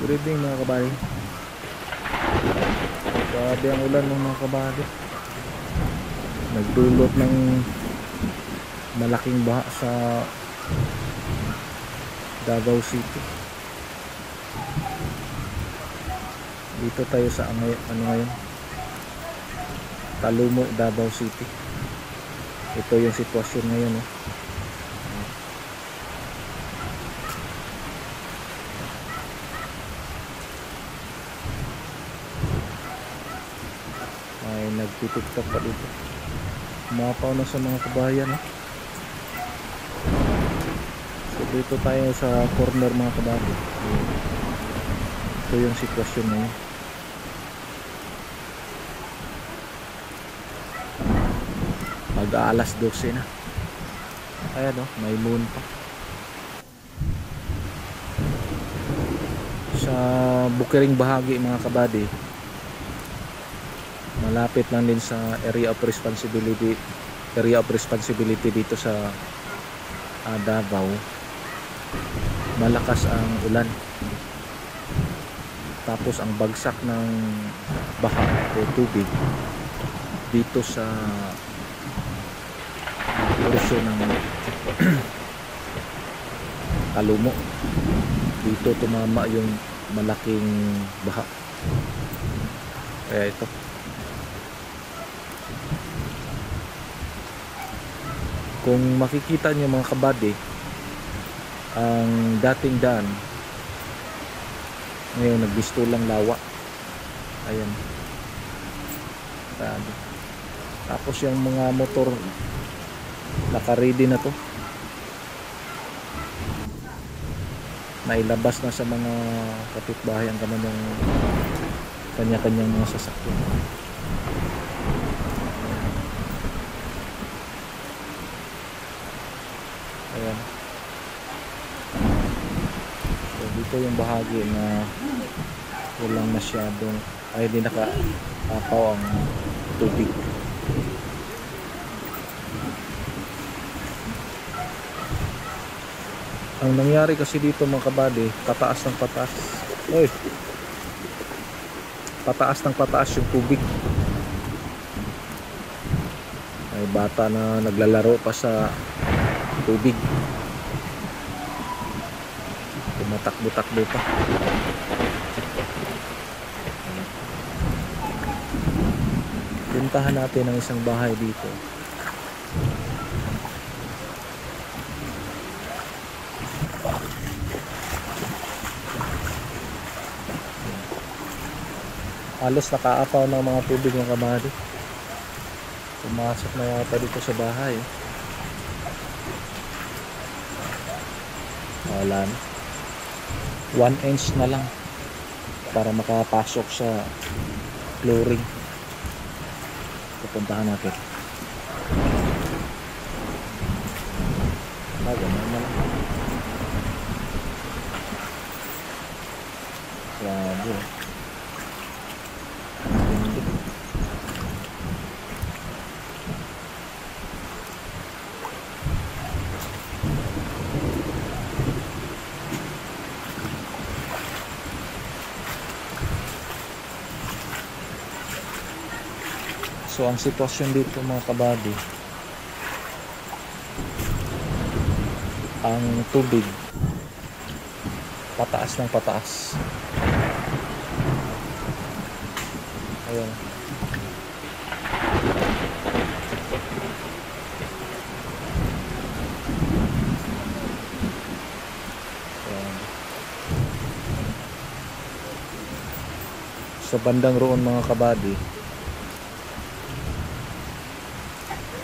Good evening mga kabady. Grabe ang ulan ng mga kabady. Nagdulot ng malaking baha sa Davao City. Dito tayo sa ngayon, Talumo, Davao City. Ito yung sitwasyon ngayon, eh. Ay nagtitiktok pa dito. Umapaw na sa mga kabayan, eh. So dito tayo sa corner mga kabayan. Ito yung sitwasyon ngayon. Mag-aalas 12 na. Ayan, oh, may moon pa. Sa Bukiring bahagi mga kabady, malapit lang din sa area of responsibility dito sa Davao. Malakas ang ulan. Tapos ang bagsak ng baha o tubig dito sa portion ng Talumo. Dito tumama yung malaking baha. Kaya ito, kung makikita nyo mga kabady, ang dating daan ngayon nagbistulang lawa. Ayan. Tapos yung mga motor naka-ready na to, nailabas na sa mga kapitbahay ang kanya-kanyang mga sasakyan. Ayan. So dito yung bahagi na walang masyadong, ay di nakaapaw ang tubig. Ang nangyari kasi dito mga kabady, pataas ng pataas. Oy. Pataas ng pataas yung tubig. May bata na naglalaro pa sa tubig. Tumatakbo-takbo pa. Puntahan natin ang isang bahay dito. Halos nakaapaw ng mga tubig ng kabady. Pumasok na yata dito sa bahay. Wala na. 1 inch na lang para makapasok sa flooring. Pupuntahan natin. Ganun na lang. Grabe. So ang sitwasyon dito mga kabady, ang tubig pataas ng pataas. Ayan. Ayan. Sa bandang roon mga kabady,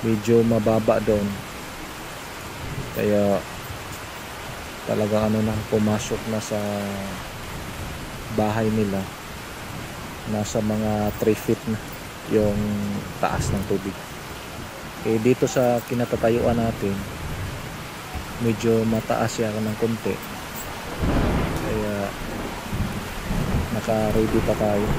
medyo mababa doon, kaya talaga pumasok na sa bahay nila. Nasa mga 3 feet na yung taas ng tubig. Dito sa kinatatayuan natin, medyo mataas yan ng konti, kaya naka-ready pa tayo.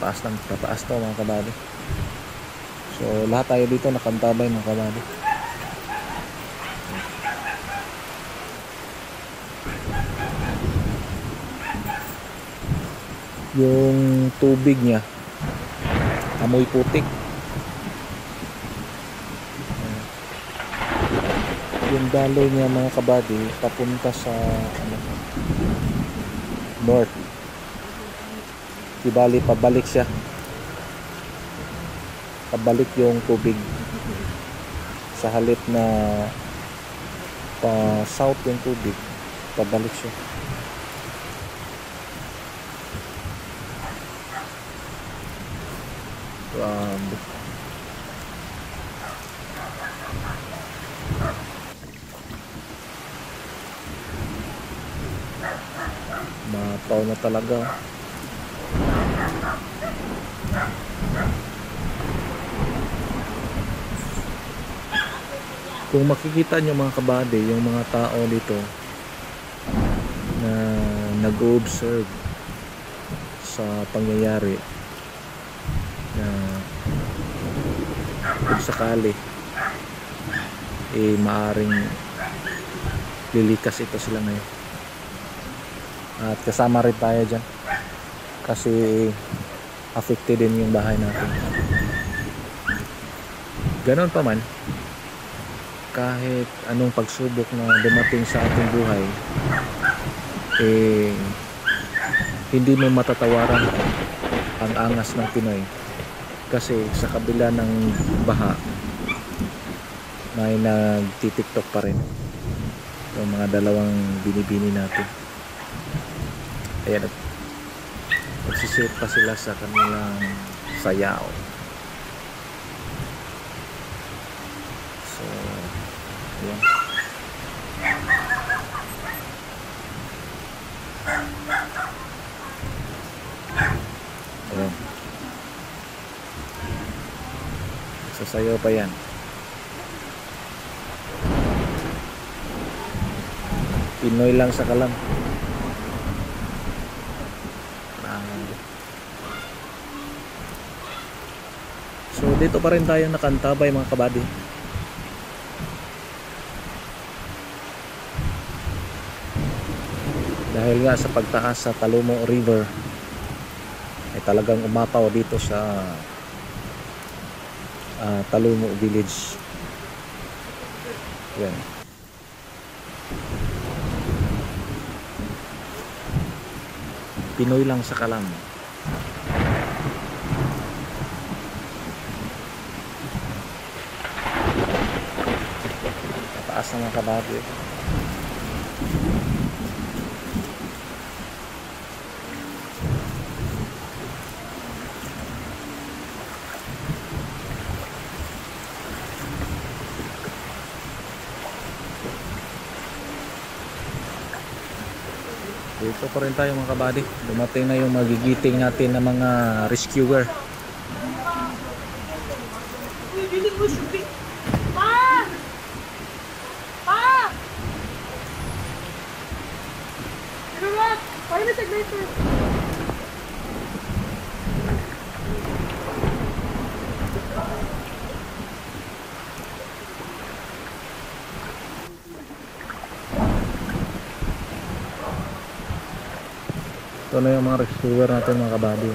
tataas to mga kabady. So lahat tayo dito nakantabay mga kabady. Yung tubig niya amoy putik. Yung daloy niya mga kabady papunta sa north. Di bali pabalik siya. Pabalik yung tubig. Sa halip na pa south yung tubig, pabalik siya. Grabe. Mataw na talaga. Kung makikita nyo mga kabady, yung mga tao dito na nag-observe sa pangyayari, na kung sakali maaring lilikas ito sila ngayon. At kasama rin tayo dyan kasi affected din yung bahay natin. Ganon pa man, kahit anong pagsubok na dumating sa ating buhay, hindi mo matatawaran ang angas ng Pinoy. Kasi sa kabila ng baha, may nagtitiktok pa rin yung mga dalawang binibini natin. Ayan, nagsisip pa sila sa kanilang sayaw. So ayan. Ayan, sasayaw pa yan. Pinoy lang sa kalam. So dito pa rin tayo nakantabay mga kabady. Dahil nga sa pagtaas sa Talumo River ay talagang umapaw dito sa Talumo Village. Yan. Pinoy lang sa kalam. Taas na mga kabady. Dito pa rin tayo mga kabady. Dumating na yung magigiting natin na mga rescuer. Ito na yung mga rescuer natin mga kabady.